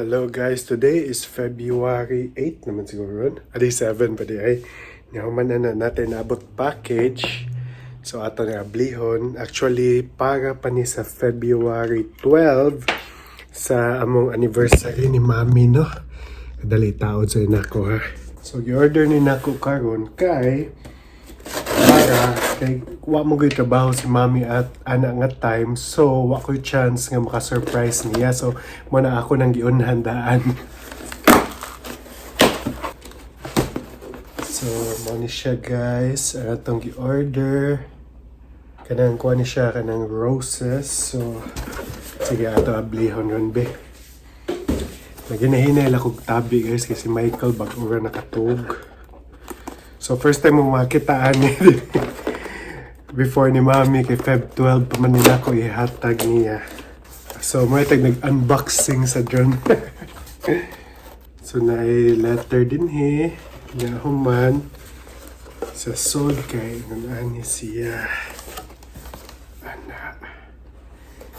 Hello guys, today is February 8 naman siguro ron. Adi 7 pa di ay. Nahuman na natin naabot package. So ato na ablihon. Actually, para pa ni sa February 12 sa among anniversary ni Mami, no? Kadali taon sa inako ha. So i-order ni nako karon kay para kay wa mo gyud trabaho si Mami at ana nga time, so wa ko chance nga maka-surprise niya, so mo na ako nang giunhandaan. So mo ni siya guys, atong gi-order kanang kuha ni siya kanang roses. So sige ato ablihon ron be. Naginahinay lang kog tabi guys kasi Michael bag-ura nakatug. So first time mo makitaan ni before ni Mami kay Feb 12 pa man nila ko ihatag niya. So may nag-unboxing sa drone. So na letter dinhi na human sa sold kay nani siya. Ana.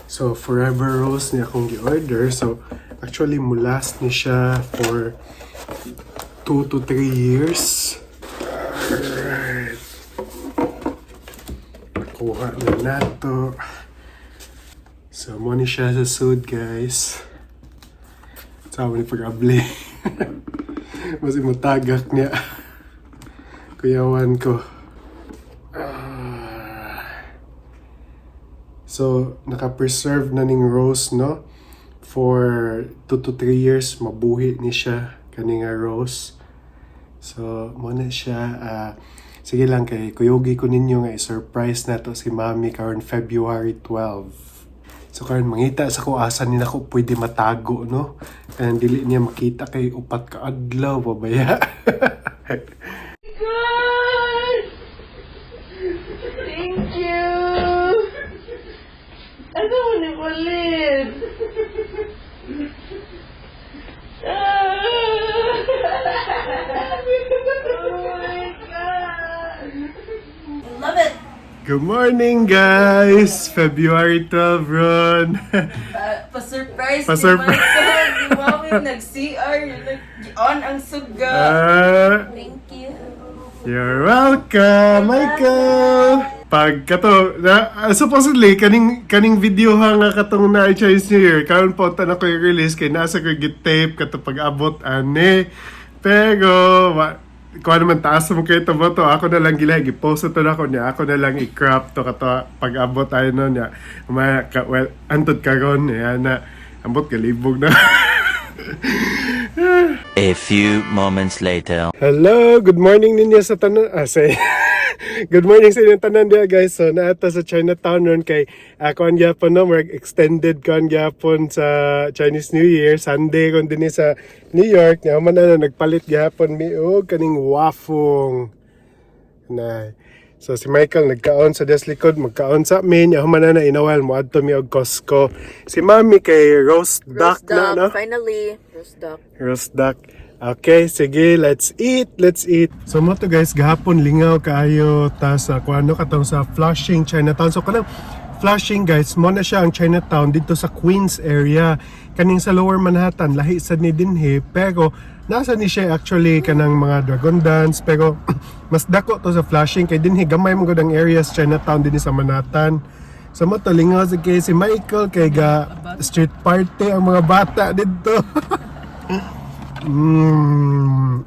So forever rose niya akong gi-order. So actually mulas ni siya for 2 to 3 years. Alright. Kuha na nato. So, mo ni siya sa sud, guys. Sama ni pag-abli. Masih matagak niya. Kuyawan ko. So, naka-preserve na ning rose, no? For 2 to 3 years, mabuhi ni siya. Kaninga rose. So, muna siya, sige lang kay kuyogi ko ninyo nga i-surprise na to si Mami karon February 12. So, karon mangita sa kuasan nila ko pwede matago, no? Kaya dili niya makita kay upat ka adlaw, babaya. God! Thank you! Ano mo ni Pauline? Love it! Good morning, guys! February 12, Ron! Pa-surprise Pa-surprise. ni Michael. Di Mami nag-CR. Nag-on ang suga. Thank you. You're welcome, Michael! Pagkato, supposedly, kaning video nga katong na Chinese New Year, karon po na ko i-release kay nasa ko git-tape kato pag-abot, ane. Pero, kuha naman taas mo kayo ito ba to, ako na lang gila, i-post ito na ako niya, ako na lang i-crop to kato pag-abot tayo nun niya. Well, antod karon yan na, ambot kalibog na. A few moments later. Hello, good morning ninyo sa tanan. Good morning sa inyong tanan dia guys. So naata sa Chinatown ron kay kuan gyapon no, mag extended kuan gyapon sa Chinese New Year Sunday kon dinhi sa New York. Nga man na nagpalit gyapon mi og kaning wafong. Na. So si Michael nagkaon sa deslikod, magkaon sa amin. Nga man na inawal mo adto mi og Costco. Si Mami kay roast duck na no. Finally, roast duck. Roast duck. Okay, sige, let's eat. So mo to guys, gahapon lingaw kaayo ta sa kuano katong sa Flushing Chinatown. So kanang Flushing guys, mo na siya ang Chinatown dito sa Queens area. Kaning sa Lower Manhattan, lahi sad ni dinhi, pero nasa ni siya actually kanang mga Dragon Dance, pero mas dako to sa Flushing kay dinhi gamay mo gud ang areas Chinatown dinhi sa Manhattan. So mo to lingaw kay si Michael kay ga street party ang mga bata dito. Ang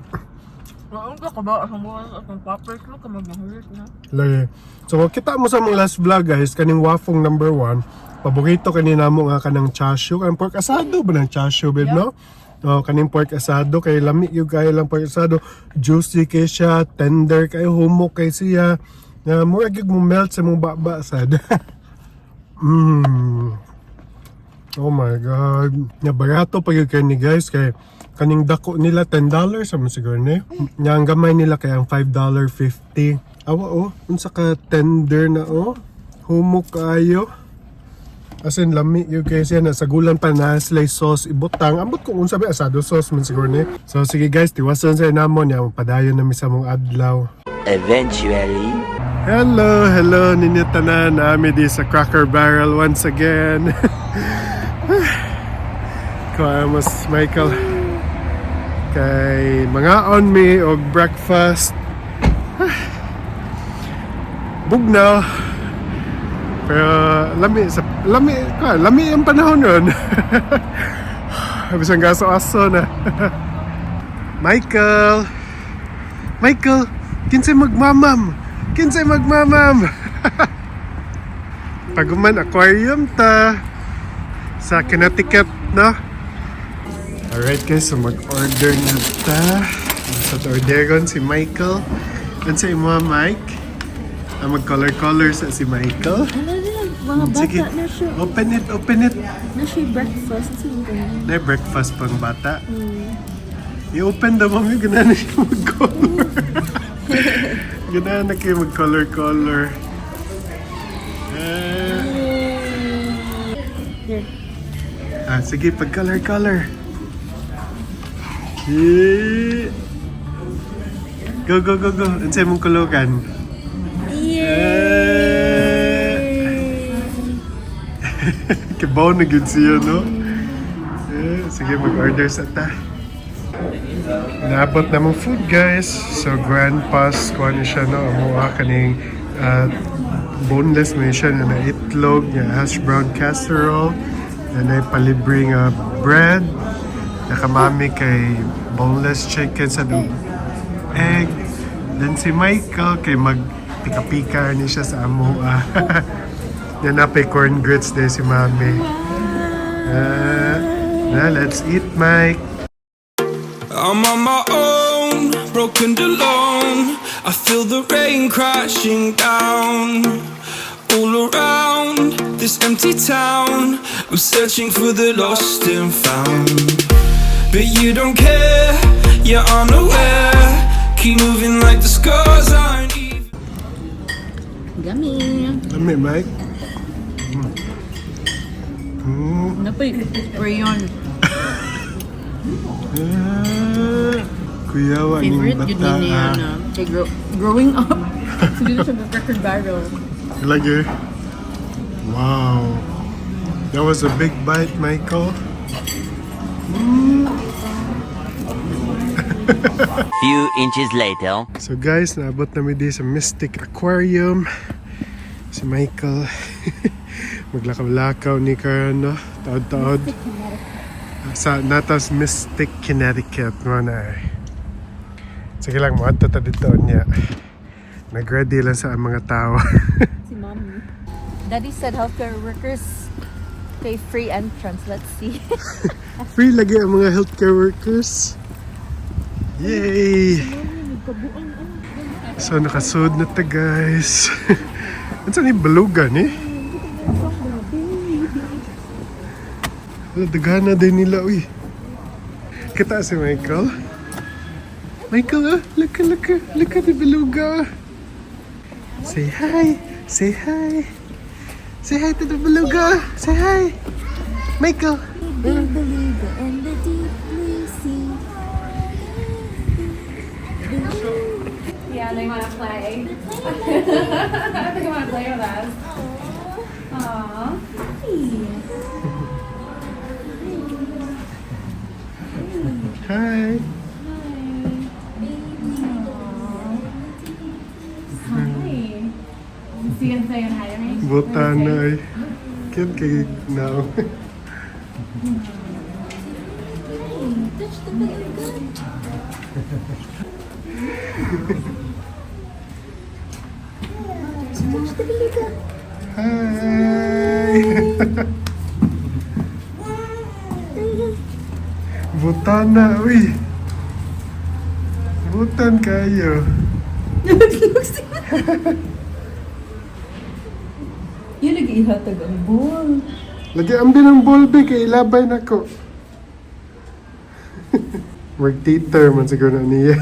ka ba? Ang mga pappers mo ka mag-hulit na. Lagi. So kita mo sa mga last vlog guys, kaning wafong number 1, paborito kanina mo nga kanang chashu, kanang pork asado ba ng chashu babe, no? Kaning pork asado kay lami yung kaya lang pork asado, juicy kay siya, tender kay humok kay siya, mura gyud mo melt sa mong baba sad. Oh my god, nga barato pa gyud kay ni guys kay kaning dako nila $10 sa siguro ni. Nya ang gamay nila kay ang $5.50. Awa unsa ka tender na humok kayo. As in lami yung kasi na sa gulan pa na slice sauce ibutang. Ambot kung unsa ba asado sauce man siguro ni. So sige guys, tiwason sa namon ya padayon na mi sa mong adlaw. Eventually. Hello ninyo tanan, nami di sa Cracker Barrel once again. Mas Michael. Kay mga on me og breakfast. Bugnaw. Pero lami ang panahon nun. Bisang gaso-aso na. Michael, kinsay magmamam. Paguman aquarium ta sa Connecticut, no? Alright guys, so mag-order na ta. Sa orderon si Michael. Yan sa imo, Mike. Mag-color sa si Michael. Mga bata Sige, na siya. open it. Na siya breakfast. Na breakfast pang bata. I-open daw mo, ganahan na siya mag-color. Ganahan na kayo mag-color. Sige, pag-color. Yeah. Go. Ansay mong kulugan. Kibaw na gud siya, no? Sige, mag-order sa ta. Naabot na mong food, guys. So, grandpa's kuha niya siya, no? Amuha kaning boneless na siya na itlog, na hash brown casserole, na palibre nga bread, nakamami kay boneless chicken sa egg. Then si Michael kay mag-pika-pika ni siya sa amuha. Yan na pay corn grits day si Mami. Let's eat, Mike. I'm on my own, broken alone. I feel the rain crashing down all around this empty town. I'm searching for the lost and found, but you don't care, you're unaware. Keep moving like the scars aren't even. Gami, Mike. Napay, rayon. Kuyawa ning Favorite yun bata. niya na. Kay growing up. Hindi na siya mag-record viral. Lagi. Wow. That was a big bite, Michael. Few inches later. So guys, naabot namin di sa Mystic Aquarium. Si Michael. Maglakaw-lakaw ni Karen, no? Taod-taod. Sa natas Mystic, Connecticut. Mana. Sige lang, mga tata dito niya. Nag-ready lang sa mga tao. Si Mommy. Daddy said healthcare workers pay free entrance. Let's see. Free lagi ang mga healthcare workers. Yay! So nakasud na ta, guys. Ano saan yung balugan eh? Dagana din nila, uy. Kita si Michael. Michael, look at the beluga. Say hi. Say hi to the beluga. Say hi. Michael. Beluga and the deep blue sea. Yeah, they want to play. I think I want to play with us. Aww. Hi. Hi. See you saying hi to me? Botanay. Kaya kay now. Touch the beluga. Touch the beluga. Hi. Butana, uy. Butan kayo. Yun nag-ihatag ang ball. Lagi ambil ng bolbe kay ilabay nako. Mag-teeter man siguro na niya.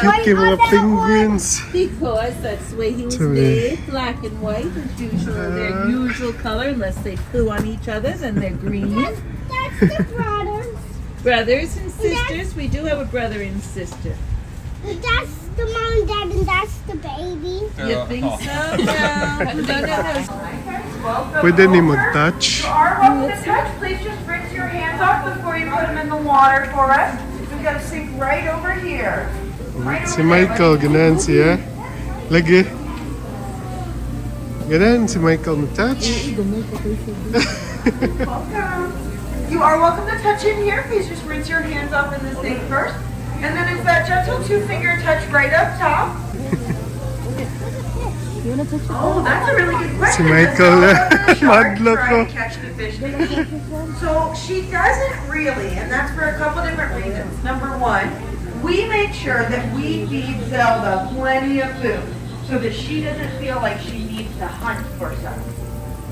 cute kay mga penguins. Because that's the way he was Sorry. made, black and white, as usual. Their usual color, unless they poo on each other, then they're green. That's the brothers. Brothers and sisters, we do have a brother and sister. That's the mom and dad, and that's the baby. You think so? Pwede ni mo touch. Are welcome to touch. Please just rinse your hands off before you put them in the water for us. We've got a sink right over here. Right Si over Michael, ganahan siya. Lagi. Ganahan si Michael mo touch. there. Welcome. You are welcome to touch in here. Please just rinse your hands off in the sink first. And then it's that gentle 2-finger touch right up top. Oh, that's a really good Si question. Michael, Does shark madlo try ko. to catch the fish to eat? So she doesn't really, and that's for a couple different reasons. Number one, we make sure that we feed Zelda plenty of food so that she doesn't feel like she needs to hunt for something.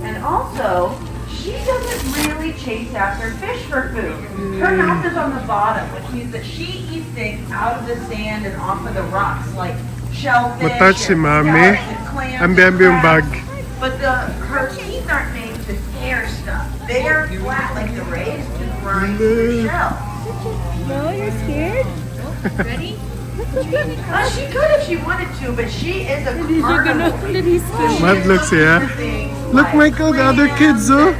And also, she doesn't really chase after fish for food. Her mouth is on the bottom, which means that she eats things out of the sand and off of the rocks, like shellfish, Matouch si and Mami. scallops and clams and Ambi-ambi yung bag. crabs. But her teeth aren't made to tear stuff. They are flat like the rays to grind the shell. No, you're scared? She could if she wanted to, but she is a carnivore. Madlo siya. Things Look, like Michael, the other kids, oh.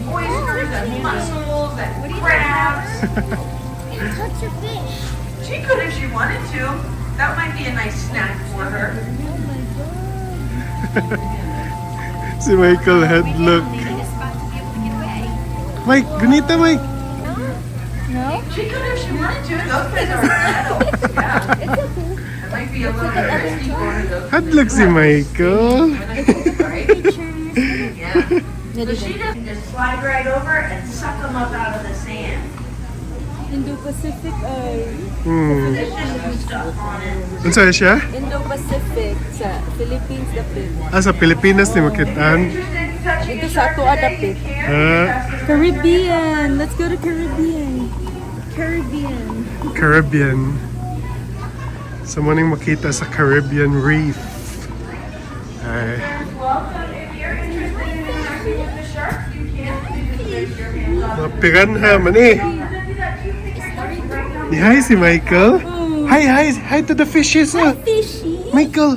oysters and mussels and crabs. Touch your fish. She could if she wanted to. That might be a nice snack for her. Si Michael headlock. Mike, gunita, Mike. She could if she wanted to. Those guys are adults. Yeah. It might be a little bit risky for her. Those Headlock si Michael. right? Yeah. So she just slide right over and suck them up out of the sand. Indo-Pacific ay Hmm. There's just some stuff on it. Ano sa'yo siya? Indo-Pacific sa Philippines dapit. Sa Pilipinas ni makitaan. Interested in touching Ito a sa shark ato today? adapted. You can. Ah. Caribbean! Let's go to Caribbean. Caribbean. Sa morning makita sa Caribbean Reef. Ay. Welcome. If you're interested in interacting with the sharks, you can. You just raise your hands up. Mga piranha man eh. Ni hi si Michael. Hi to the fishes. Fishy. Michael.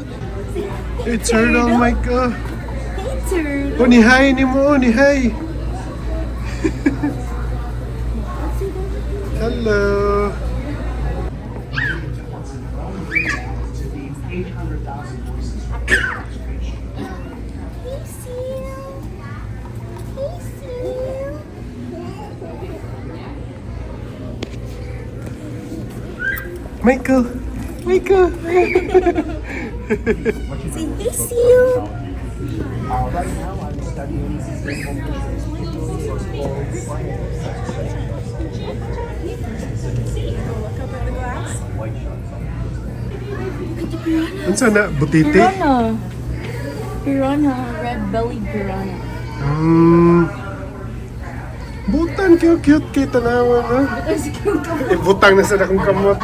Hey turtle, Michael. Hey, turtle. Oh, ni hi ni mo, ni hi. Hello. Hey, seal. Hey, seal. Michael. Michael. Say, hey, seal. Unsa na butiti? Piranha, red-bellied piranha. Butan cute kay tanawan ha. Ibutang na sa akong kamot.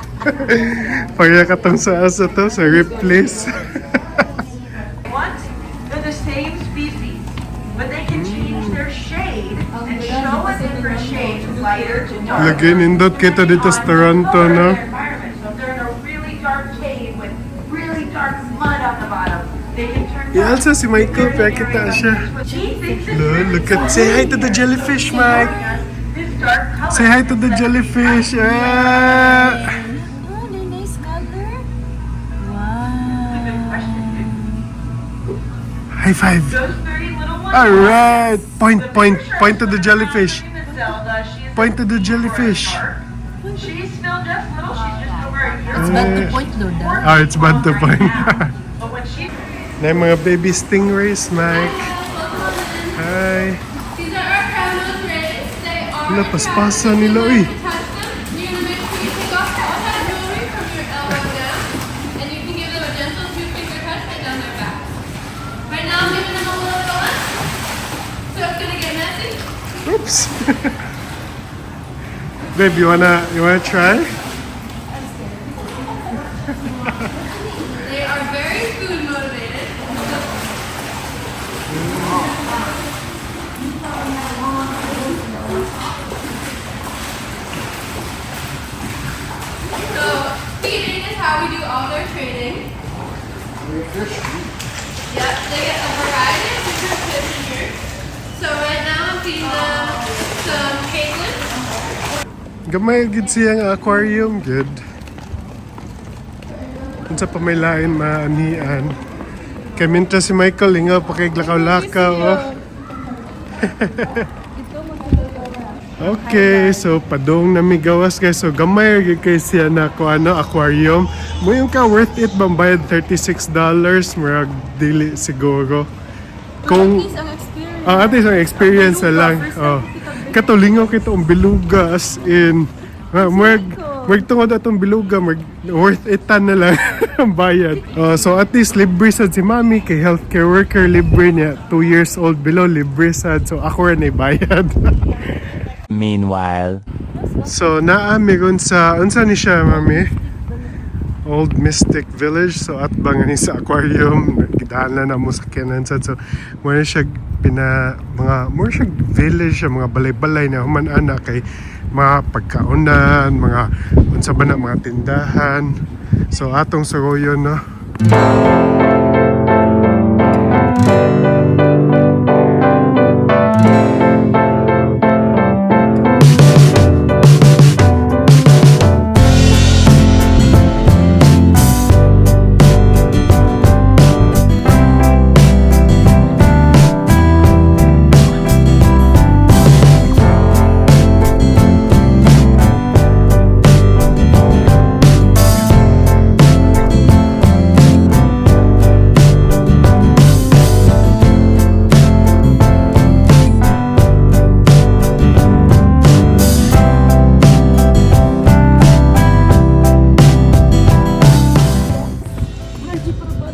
Pagya katong sa asa to sa replace. Once, they're the same species, but they can change their shade and show a different shade, lighter to dark. Lagi nindot kita dito sa Toronto, no? So if they're in a really dark cave with really dark mud on the bottom, they can turn dark. Yalsa si Michael, kaya kita siya. She thinks it's Look at, say hi to the jellyfish, Mike. this dark color. Say hi to the jellyfish. Ah. Oh, they're nice color. Wow. High five. Those 30 little ones. Alright. Point to the jellyfish. She's Point to the jellyfish. She's still just little. She's just over a year. It's bad to point though, Dad. Ah, it's bad to point. But when she Na yung mga baby stingrays, Mike. Hi. These are our crabs rays. They are Wala, paspasan nila, uy. You're gonna make sure you take off all that jewelry from your elbow down, and you can give them a gentle 2-finger touch right down their back. Right now, I'm giving them a little one, so it's gonna get messy. Oops. Babe, you wanna try? Yep, they get a variety of different fish in here. So right now I'm feeding them some caitlin. Gamay gid siya nga aquarium gid. Unsa pa may lain maanian. Kay minta si Michael inga pa kay lakaw-lakaw. Oh. Okay, so padong nami gawas guys. So gamay gid kay siya na ko ano aquarium. Mo yung ka worth it bang bayad $36 murag dili siguro. Kung at least ang experience na lang. Oh. Katulingaw kita ang beluga as in Mag tungod atong biluga, worth it na lang ang bayad. So at least libre sad si mami kay healthcare worker, libre niya. 2 years old below, libre sad. So ako rin ay bayad. Meanwhile. So naami ron sa, unsa ni siya mami? Old Mystic Village. So at bang ni sa aquarium, gidaan na mo sa kanan sad. So muna siya more siya village, mga balay-balay na human ana kay mga pagkaunan, mga unsa ba na mga tindahan. So atong suroyon no.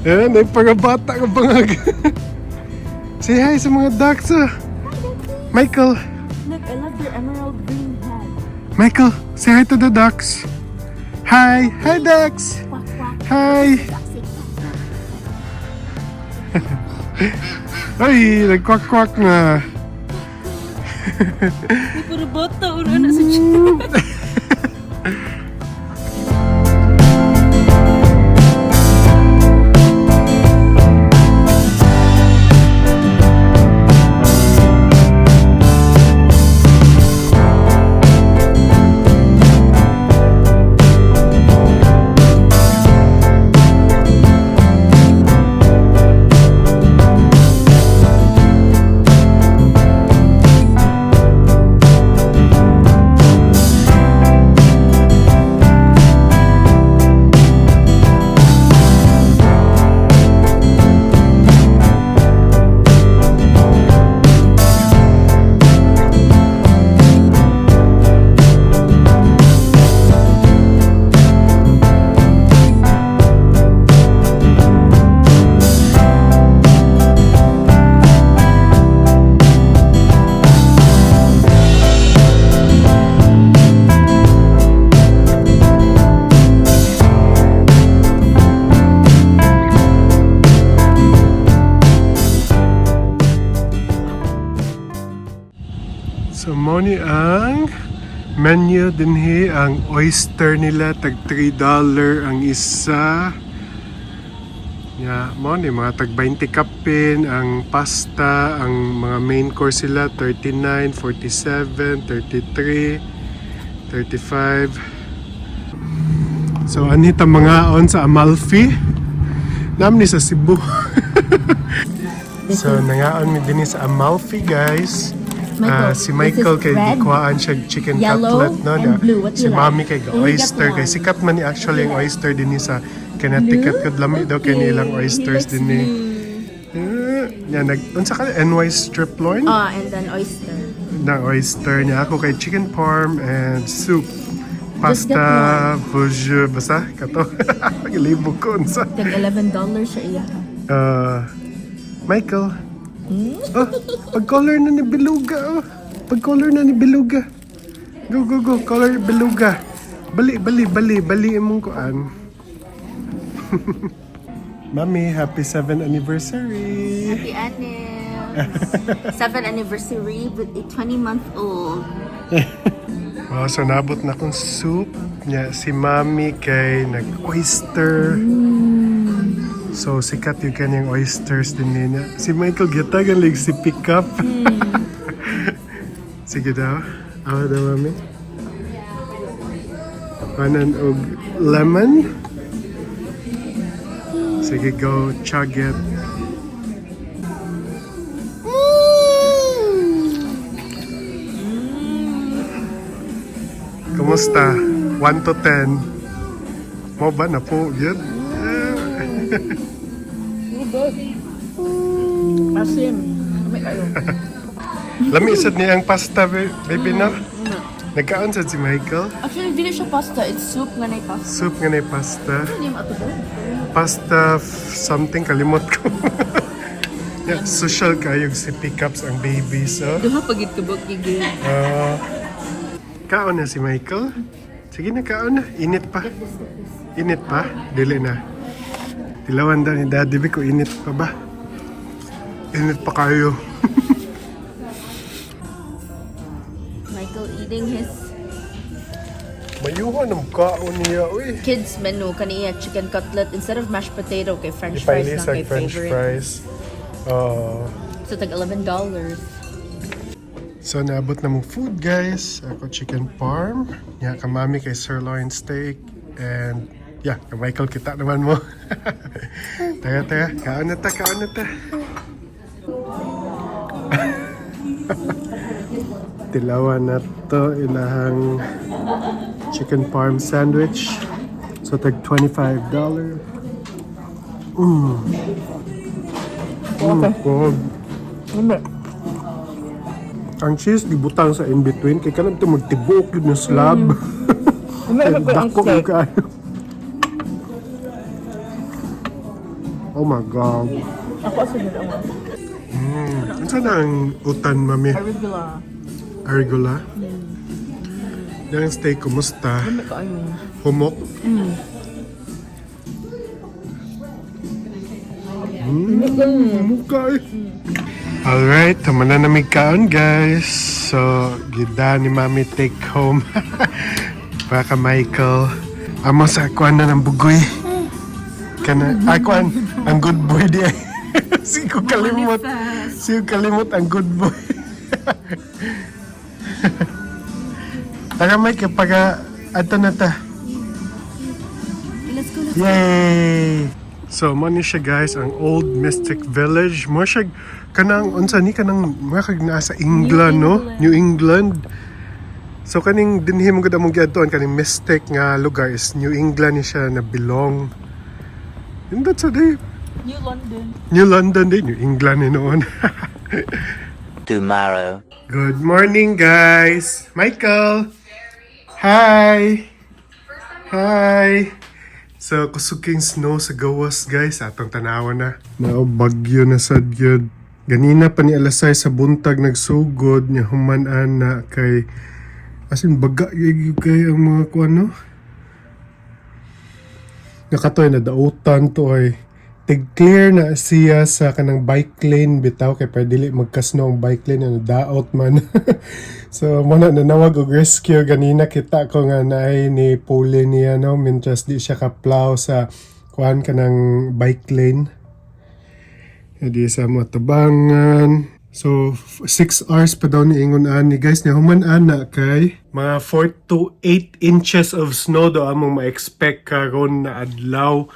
Ayan, ay pagabata ka bangag. Say hi sa mga ducks. Michael. Look, I love your emerald green hat. Michael, say hi to the ducks. Hi. Hi, ducks. Hi. Ay, nagkwak-kwak na. May puro bata, una na sa chicken. So mo ni ang menu dinhi, ang oyster nila tag $3 ang isa. Mo ni mga tag 20 kapin ang pasta, ang mga main course sila 39, 47, 33, 35. So anita mga on sa Amalfi. Namni sa Cebu. So nangaon mi dinhi sa Amalfi guys. Si Michael kay gikuhaan siya chicken cutlet no na. Si Mami kay oyster kay sikat man ni actually ang oyster dinhi sa Connecticut kud lami daw kay nilang oysters dinhi. Yan unsa ka NY strip loin? And then oyster. Na oyster niya ako kay chicken parm and soup. Pasta, bonjour, basta kato. Gilibog ko unsa. Tag $11 siya iya. Michael. Oh, pag-color na ni beluga. Oh. Pag-color na ni beluga. Go, go, go. Color beluga. Bali imong kuan. Mami, happy 7th anniversary. Happy Anniv. 7th anniversary with a 20-month-old. Oh, so nabot na kong soup niya. Si Mami kay nag-oyster. So, sikat yung kanyang oysters din niya. Si Michael gitagan lang si pick up. Sige daw. Awa daw, mami. Kanan og lemon. Sige, go. Chug it. Kumusta? 1 to 10. Mo ba na po? Yun? Asim. Kami kayo. Lami isad niya ang pasta, baby, no? Nagkaon sa si Michael. Actually, hindi siya pasta. It's soup nga na pasta. Soup nga na pasta. Hindi mo ato ba? Pasta something, kalimot ko. Yeah, social kayog si pickups ang baby, so. Duha pagit kabog gigil. Kaon na si Michael. Sige na, kaon na. Init pa. Init pa? Dili na. Tilawan daw ni Daddy B ko init pa ba? Init pa kayo. Michael eating his Mayuhan ang kaon niya, uy. kids menu. Kaniya chicken cutlet. Instead of mashed potato, kay french fries na Ipailisag kay french favorite. fries. So, tag $11. So, naabot na mong food, guys. Ako, chicken parm. Yeah, kamami kay sirloin steak. And, yeah, kay Michael, kita naman mo. Taga. Kaon na ta. Tilawan na to. Ilahang chicken parm sandwich. So, tag $25. God. Ang cheese gibutang sa in-between kay kanang ito magtibok yun ng slab. Dako yung kayo. Oh my God. Ako sa nila. Ano saan ang utan, mami? Arugula. Arugula? Yung steak, kumusta? Ano kayo? Humok? Mukha eh. Alright, tama na namig kaon, guys. So, gida ni Mami take home. Baka Michael. Amo sa akuan na ng bugoy. Kana, akuan, ang good boy di ay. Sigo kalimot. Sigo kalimot ang good boy. Taka Mike, pag ato na ta. Let's go. Yay! So, mo ni siya guys, ang Old Mystic Village. Mo siya, kanang, unsa ni kanang, mga kag nasa England, no? New England. So, kaning dinhi mo gud among giadtuan, kaning Mystic nga lugar is New England ni siya na belong. Indot sa day. New London. New London din, New England ni noon. Tomorrow. Good morning, guys. Michael. Hi. Hi. So, kusuking snow sa gawas, guys. Atong tanawa na. Bagyo na sad yun. Ganina pa ni alasay sa buntag nagsugod niya humanan na kay as in baga yung kay ang mga kuano. Nakatoy na dautan to ay tig-clear na siya sa kanang bike lane bitaw kay pwede dili magkasno ang bike lane na daot man. So mo na nanawag og rescue ganina kita ko nga naay ni puli niya no mintas di siya ka-plow sa kuan kanang bike lane. Di sa mo tabangan. So 6 hours pa daw ni ingon ani guys ni human ana kay mga 4 to 8 inches of snow daw among ma-expect karon na adlaw.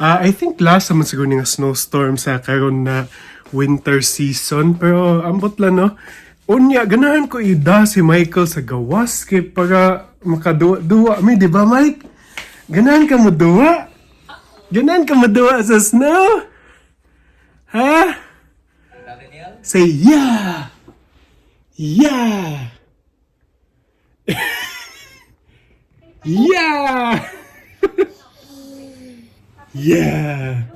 I think last naman siguro nga snowstorm sa karon na winter season. Pero ambot lang no. Unya, ganahan ko ida si Michael sa gawas kay para makaduwa-duwa. May di ba Mike? Ganahan ka mo duwa? Ganahan ka mo duwa sa snow? Ha? Say yeah! Yeah! Yeah! Yeah!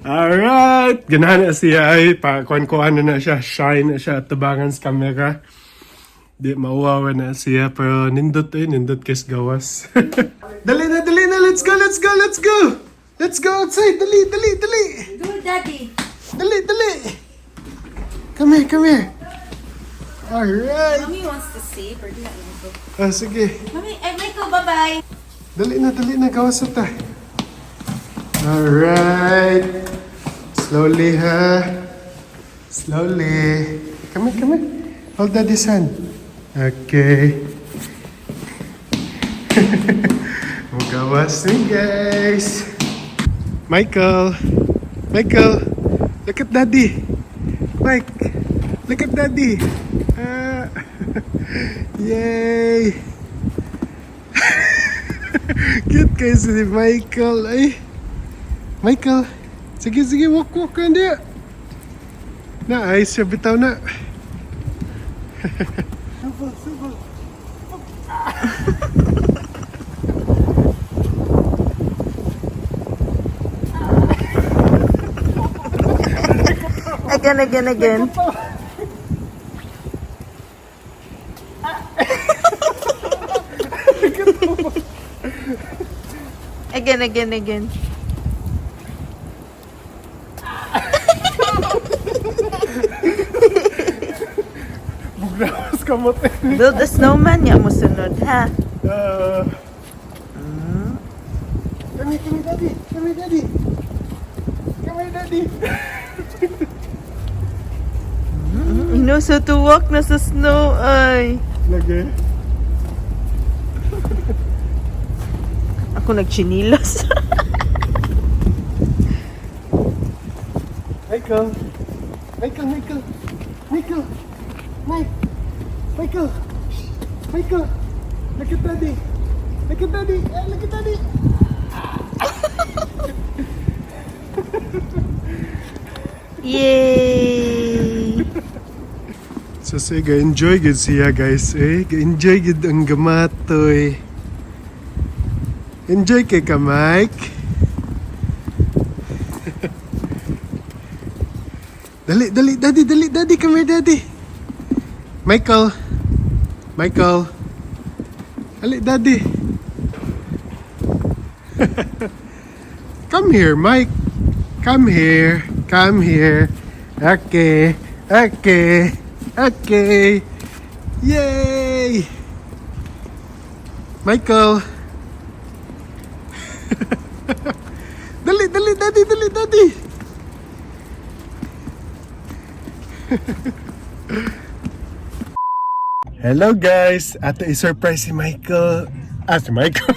Alright! Ganahan na siya ay pakuan-kuan na siya, shine na siya at tabangan sa camera. Di mauwawa na siya pero nindot kes gawas. Dali na, let's go! Let's go outside, dali! Go, Daddy. Dali! Come here! Alright! Mommy wants to save or do you want to go? Ah, sige. Mommy, Michael, bye-bye. Dali na, gawas na tayo. Alright. Slowly, ha? Slowly. Come here, come here. Hold daddy's hand. Okay. Magawas ni guys. Michael. Michael. Look at daddy. Mike. Look at daddy. Yay. Cute kayo si Michael. Ay. Michael. Sige, sige. Walk, walk ka hindi. Na, ayos siya bitaw na. Subol, subol. Again. Again. Bugrawas ka mo. Build a snowman niya mo sunod, ha? Come here, daddy. Come here, daddy. Come here, daddy. You know so to walk na sa snow, ay. Lagi. Ako nagchinilas. Michael. Michael. Michael. Mike. Michael. Michael. Look at daddy. Look at daddy. Look at daddy. Yay! So say ga-enjoy gud siya guys eh. Ga-enjoy gud ang gamatoy. Enjoy kay ka Mike. Dali, daddy, come here, daddy. Michael. Dali, daddy. Come here, Mike. Come here. Okay. Yay! Michael. Dali, daddy. Hello guys! Ato i-surprise si Michael. Si Michael.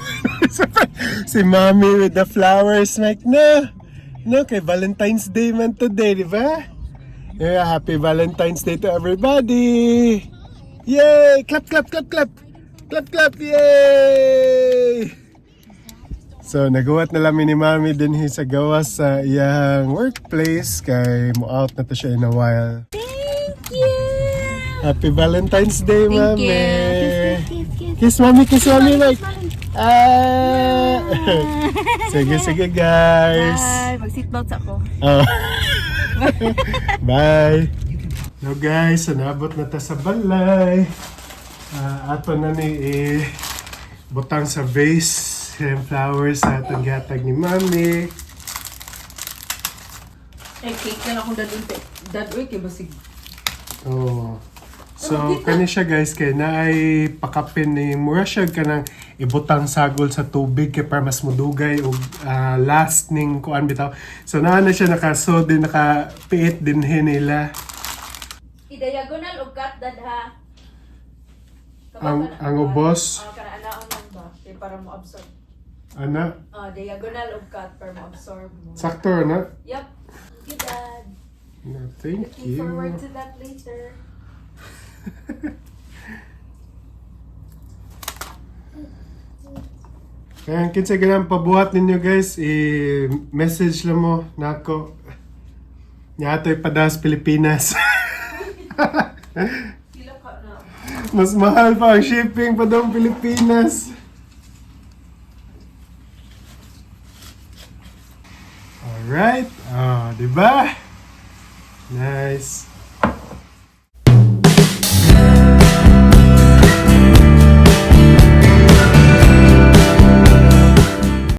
Si Mommy with the flowers, Mike. No, kay Valentines Day man today, di ba? Yeah, happy Valentine's Day to everybody! Yay! Clap! Yay! So, nagawa na lang ni Mami din sa gawas sa iyang workplace kay mo-out na to siya in a while. Thank you! Happy Valentine's Day, Thank Mami! you. Kiss Mami, Mike! Sige, guys! Bye! Mag-seatbelt ako. Oh. Bye! Now guys, nabot na ta sa balay. Ato na ni butang sa vase yung flowers sa atong gihatag ni Mami. Cake na akong dadoy kay basig. Oh. So, kani siya guys, kay naay pakapin ni mura siya kanang ibutang sagol sa tubig kay para mas mudugay og last ning kuan bitaw. So, naa na siya nakasod din, nakapiit din nila. I-diagonal o cut dadha. Ang ubos. Kana anaon lang ba? Kay para mo absorb. Ana? Diagonal o cut para mo absorb mo. Sakto na? Yep. You dad. No, thank Looking forward you. to that later. Kaya kinsa ganang pabuhat ninyo guys, i-message lang mo nako. Nya ato'y padas Pilipinas. Sila ka na. Mas mahal pa ang shipping pa daw Pilipinas. Alright. Diba? Nice.